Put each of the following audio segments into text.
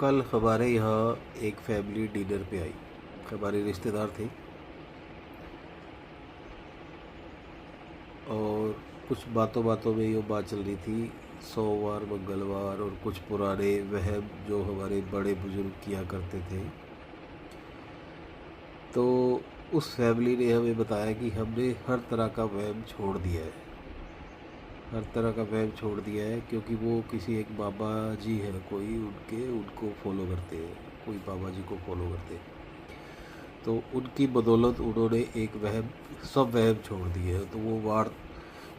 कल हमारे यहाँ एक फैमिली डिनर पे आई। हमारे रिश्तेदार थे और कुछ बातों बातों में ये बात चल रही थी सोमवार मंगलवार और कुछ पुराने वहम जो हमारे बड़े बुजुर्ग किया करते थे। तो उस फैमिली ने हमें बताया कि हमने हर तरह का वहम छोड़ दिया है, हर तरह का वहम छोड़ दिया है, क्योंकि वो किसी एक बाबा जी हैं कोई, उनको फॉलो करते हैं, कोई बाबा जी को फॉलो करते हैं। तो उनकी बदौलत उन्होंने एक वहम, सब वहम छोड़ दिए हैं। तो वो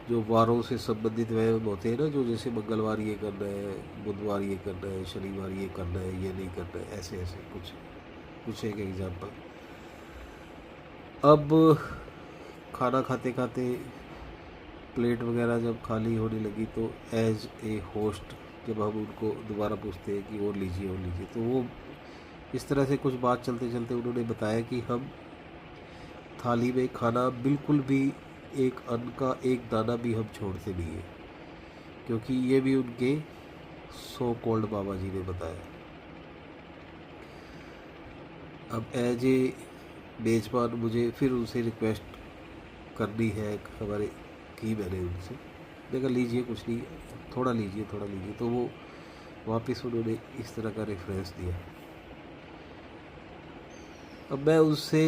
जो वारों से संबंधित वहम होते हैं ना, जो जैसे मंगलवार ये करना है, बुधवार ये करना है, शनिवार ये करना है, ये नहीं करना है, ऐसे ऐसे कुछ कुछ एक एग्जाम्पल। अब खाना खाते खाते प्लेट वगैरह जब खाली होने लगी तो एज ए होस्ट जब हम उनको दोबारा पूछते हैं कि और लीजिए, तो वो इस तरह से कुछ बात चलते चलते उन्होंने बताया कि हम थाली में खाना बिल्कुल भी, एक अन्न का एक दाना भी हम छोड़ते नहीं है, क्योंकि ये भी उनके सो कॉल्ड बाबा जी ने बताया। अब एज ए मेजबान मुझे फिर उनसे रिक्वेस्ट करनी है, हमारे की मैंने उनसे, देखा लीजिए कुछ नहीं, थोड़ा लीजिए थोड़ा लीजिए, तो वो वापस उन्होंने इस तरह का रेफरेंस दिया। अब मैं उससे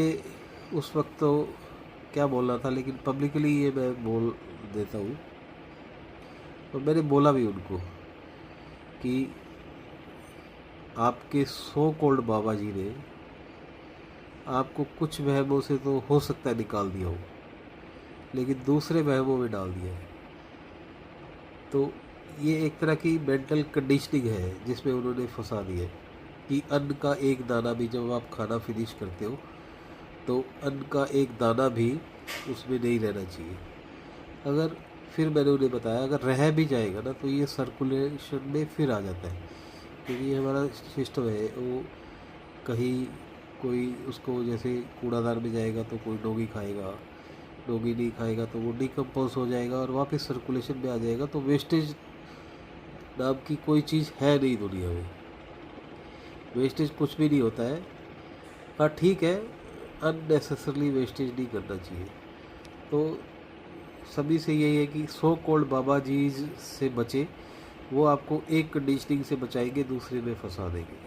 उस वक्त तो क्या बोल रहा था, लेकिन पब्लिकली ये मैं बोल देता हूँ। और मैंने बोला भी उनको कि आपके सो कॉल्ड बाबा जी ने आपको कुछ वहमों से तो हो सकता है निकाल दिया हो, लेकिन दूसरे वहमों में डाल दिया है। तो ये एक तरह की मेंटल कंडीशनिंग है जिसमें उन्होंने फंसा दिया है कि अन्न का एक दाना भी, जब आप खाना फिनिश करते हो तो अन्न का एक दाना भी उसमें नहीं रहना चाहिए। अगर, फिर मैंने उन्हें बताया, अगर रह भी जाएगा ना तो ये सर्कुलेशन में फिर आ जाता है, क्योंकि ये हमारा सिस्टम है। वो कहीं कोई उसको, जैसे कूड़ादान में जाएगा तो कोई डोगी खाएगा, डोगी नहीं खाएगा तो वो डिकम्पोज हो जाएगा और वापस सर्कुलेशन में आ जाएगा। तो वेस्टेज नाम की कोई चीज़ है नहीं दुनिया में, वेस्टेज कुछ भी नहीं होता है। हाँ ठीक है, अननेसेसरली वेस्टेज नहीं करना चाहिए। तो सभी से यही है कि सो कॉल्ड बाबा जी से बचे, वो आपको एक कंडीशनिंग से बचाएंगे, दूसरे में फंसा देंगे।